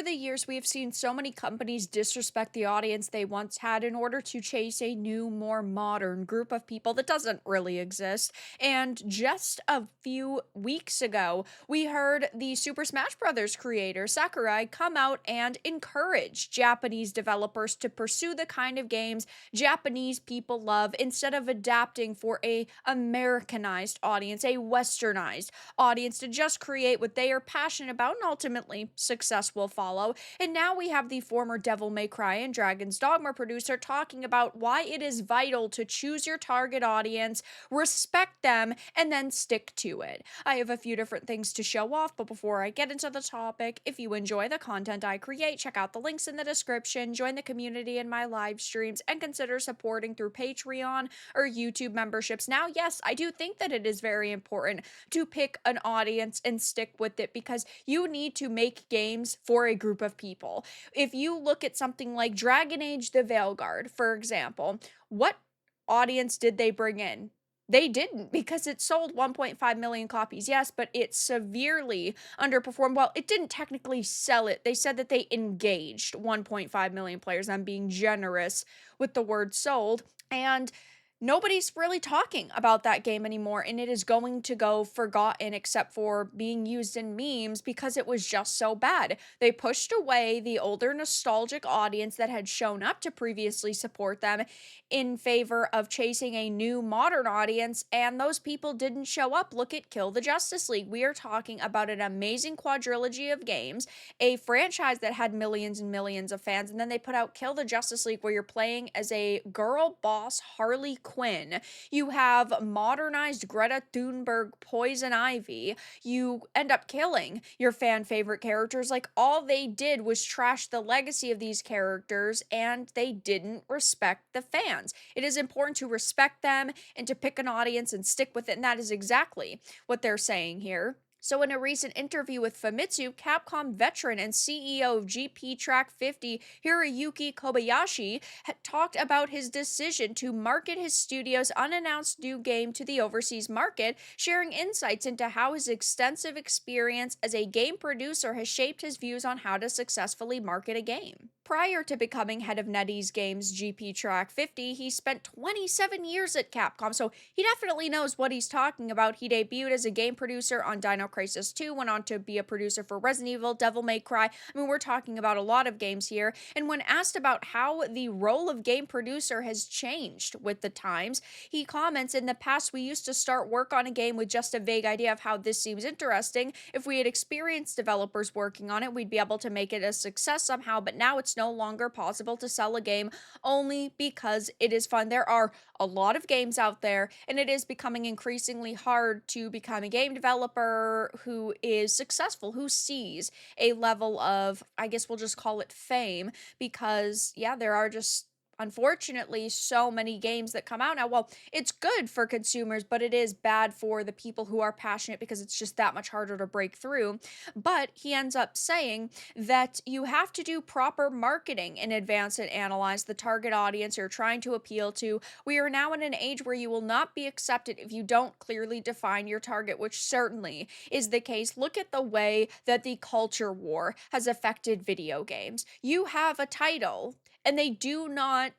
Over the years, we have seen so many companies disrespect the audience they once had in order to chase a new, more modern group of people that doesn't really exist. And just a few weeks ago, we heard the Super Smash Bros. Creator Sakurai come out and encourage Japanese developers to pursue the kind of games Japanese people love instead of adapting for a Americanized audience, a westernized audience to just create what they are passionate about, and ultimately success will follow. And now we have the former Devil May Cry and Dragon's Dogma producer talking about why it is vital to choose your target audience, respect them, and then stick to it. I have a few different things to show off, but before I get into the topic, if you enjoy the content I create, check out the links in the description, join the community in my live streams, and consider supporting through Patreon or YouTube memberships. Now, yes, I do think that it is very important to pick an audience and stick with it because you need to make games for a group of people. If you look at something like Dragon Age the Veilguard, for example, what audience did they bring in? They didn't, because it sold 1.5 million copies, yes, but it severely underperformed. Well, it didn't technically sell it. They said that they engaged 1.5 million players. I'm being generous with the word sold. And nobody's really talking about that game anymore, and it is going to go forgotten except for being used in memes because it was just so bad. They pushed away the older nostalgic audience that had shown up to previously support them in favor of chasing a new modern audience, and those people didn't show up. Look at Kill the Justice League. We are talking about an amazing quadrilogy of games, a franchise that had millions and millions of fans, and then they put out Kill the Justice League where you're playing as a girl boss Harley Quinn. You have modernized Greta Thunberg Poison Ivy. You end up killing your fan favorite characters. Like, all they did was trash the legacy of these characters, and they didn't respect the fans. It is important to respect them and to pick an audience and stick with it, and that is exactly what they're saying here. So, in a recent interview with Famitsu, Capcom veteran and CEO of GP Track 50, Hiroyuki Kobayashi, had talked about his decision to market his studio's unannounced new game to the overseas market, sharing insights into how his extensive experience as a game producer has shaped his views on how to successfully market a game. Prior to becoming head of NetEase Games GP Track 50, he spent 27 years at Capcom, so he definitely knows what he's talking about. He debuted as a game producer on Dino Crisis 2, went on to be a producer for Resident Evil, Devil May Cry. I mean, we're talking about a lot of games here. And when asked about how the role of game producer has changed with the times, he comments, "In the past, we used to start work on a game with just a vague idea of how this seems interesting. If we had experienced developers working on it, we'd be able to make it a success somehow, but now it's no longer possible to sell a game only because it is fun." There are a lot of games out there, and it is becoming increasingly hard to become a game developer who is successful, who sees a level of, I guess we'll just call it fame, because, yeah, there are just unfortunately so many games that come out now. Well, it's good for consumers, but it is bad for the people who are passionate because it's just that much harder to break through. But he ends up saying that you have to do proper marketing in advance and analyze the target audience you're trying to appeal to. We are now in an age where you will not be accepted if you don't clearly define your target, which certainly is the case. Look at the way that the culture war has affected video games. You have a title, and they do not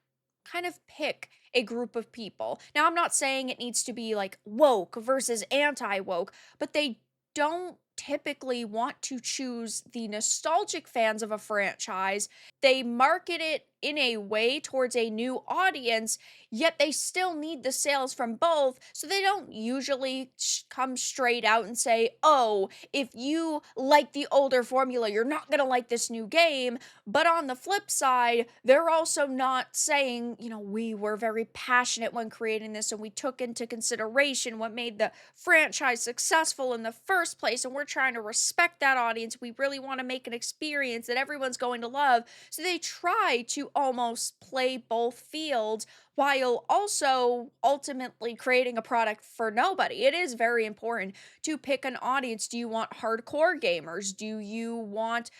kind of pick a group of people. Now, I'm not saying it needs to be like woke versus anti woke, but they don't typically want to choose the nostalgic fans of a franchise. They market it in a way towards a new audience, yet they still need the sales from both. So they don't usually come straight out and say, "Oh, if you like the older formula, you're not going to like this new game." But on the flip side, they're also not saying, "We were very passionate when creating this and we took into consideration what made the franchise successful in the first place, and we're trying to respect that audience. We really want to make an experience that everyone's going to love." So they try to almost play both fields while also ultimately creating a product for nobody. It is very important to pick an audience. Do you want hardcore gamers? Do you want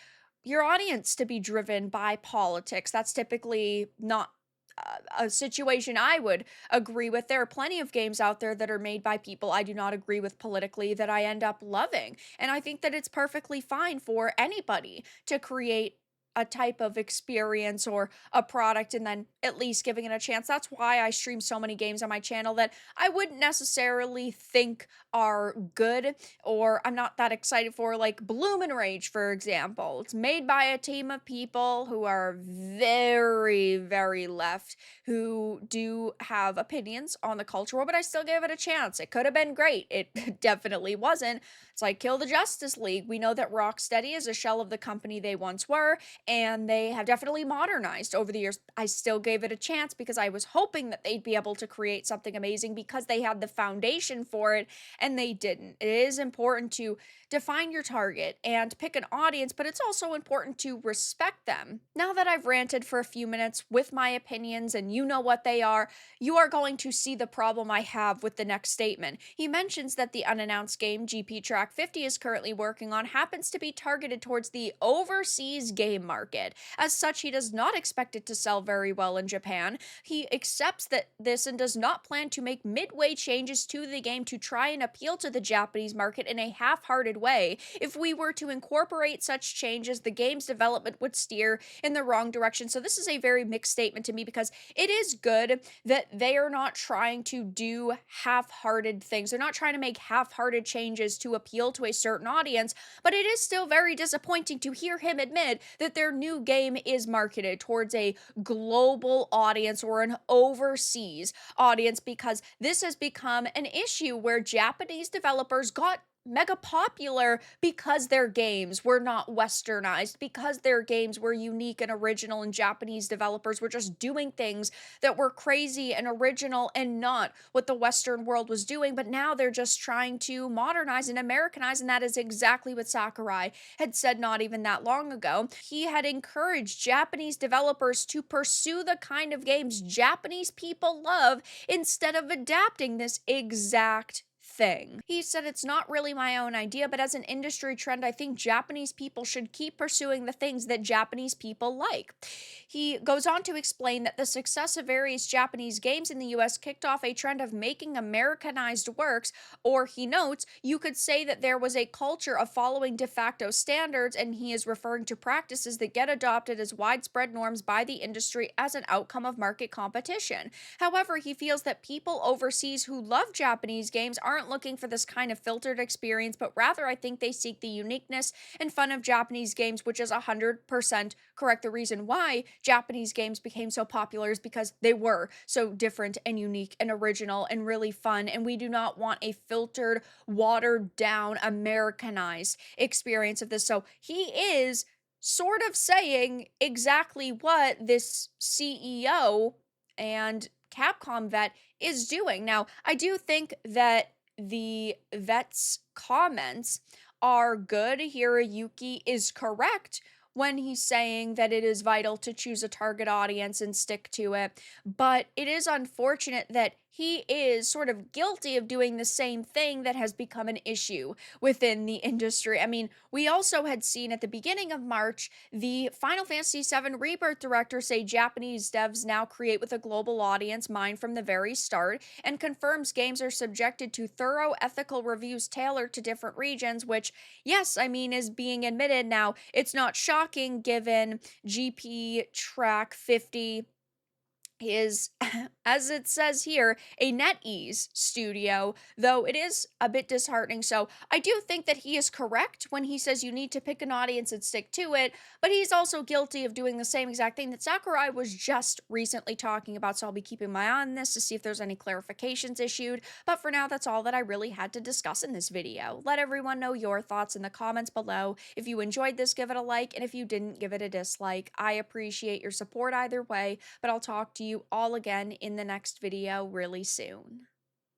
your audience to be driven by politics? That's typically not a situation I would agree with. There are plenty of games out there that are made by people I do not agree with politically that I end up loving. And I think that it's perfectly fine for anybody to create a type of experience or a product and then at least giving it a chance. That's why I stream so many games on my channel that I wouldn't necessarily think are good or I'm not that excited for, like Bloom and Rage, for example. It's made by a team of people who are very, very left, who do have opinions on the culture war, but I still gave it a chance. It could have been great. It definitely wasn't. It's like Kill the Justice League. We know that Rocksteady is a shell of the company they once were, and they have definitely modernized over the years. I still gave it a chance because I was hoping that they'd be able to create something amazing because they had the foundation for it, and they didn't. It is important to define your target and pick an audience, but it's also important to respect them. Now that I've ranted for a few minutes with my opinions and you know what they are, you are going to see the problem I have with the next statement. He mentions that the unannounced game GP Track 50 is currently working on happens to be targeted towards the overseas game market. As such, he does not expect it to sell very well in Japan. He accepts that this and does not plan to make midway changes to the game to try and appeal to the Japanese market in a half-hearted way. If we were to incorporate such changes, the game's development would steer in the wrong direction. So this is a very mixed statement to me because it is good that they are not trying to do half-hearted things. They're not trying to make half-hearted changes to appeal to a certain audience, but it is still very disappointing to hear him admit that their new game is marketed towards a global audience or an overseas audience because this has become an issue where Japanese developers got mega popular because their games were not westernized, because their games were unique and original, and Japanese developers were just doing things that were crazy and original and not what the Western world was doing. But now they're just trying to modernize and Americanize, and that is exactly what Sakurai had said not even that long ago. He had encouraged Japanese developers to pursue the kind of games Japanese people love instead of adapting this exact thing. He said it's not really my own idea, but as an industry trend, I think Japanese people should keep pursuing the things that Japanese people like. He goes on to explain that the success of various Japanese games in the US kicked off a trend of making Americanized works, or he notes, you could say that there was a culture of following de facto standards, and he is referring to practices that get adopted as widespread norms by the industry as an outcome of market competition. However, he feels that people overseas who love Japanese games aren't looking for this kind of filtered experience, but rather I think they seek the uniqueness and fun of Japanese games, which is 100% correct. The reason why Japanese games became so popular is because they were so different and unique and original and really fun, and we do not want a filtered, watered down, Americanized experience of this. So he is sort of saying exactly what this CEO and Capcom vet is doing. Now, I do think that the vet's comments are good. Hiroyuki is correct when he's saying that it is vital to choose a target audience and stick to it. But it is unfortunate that he is sort of guilty of doing the same thing that has become an issue within the industry. I mean, we also had seen at the beginning of March the Final Fantasy VII Rebirth director say Japanese devs now create with a global audience mind from the very start, and confirms games are subjected to thorough ethical reviews tailored to different regions, which, yes, I mean, is being admitted now. It's not shocking given GP Track 50 is, as it says here, a NetEase studio, though it is a bit disheartening. So I do think that he is correct when he says you need to pick an audience and stick to it, but he's also guilty of doing the same exact thing that Sakurai was just recently talking about. So I'll be keeping my eye on this to see if there's any clarifications issued. But for now, that's all that I really had to discuss in this video. Let everyone know your thoughts in the comments below. If you enjoyed this, give it a like, and if you didn't, give it a dislike. I appreciate your support either way, but I'll talk to you all again in the next video really soon.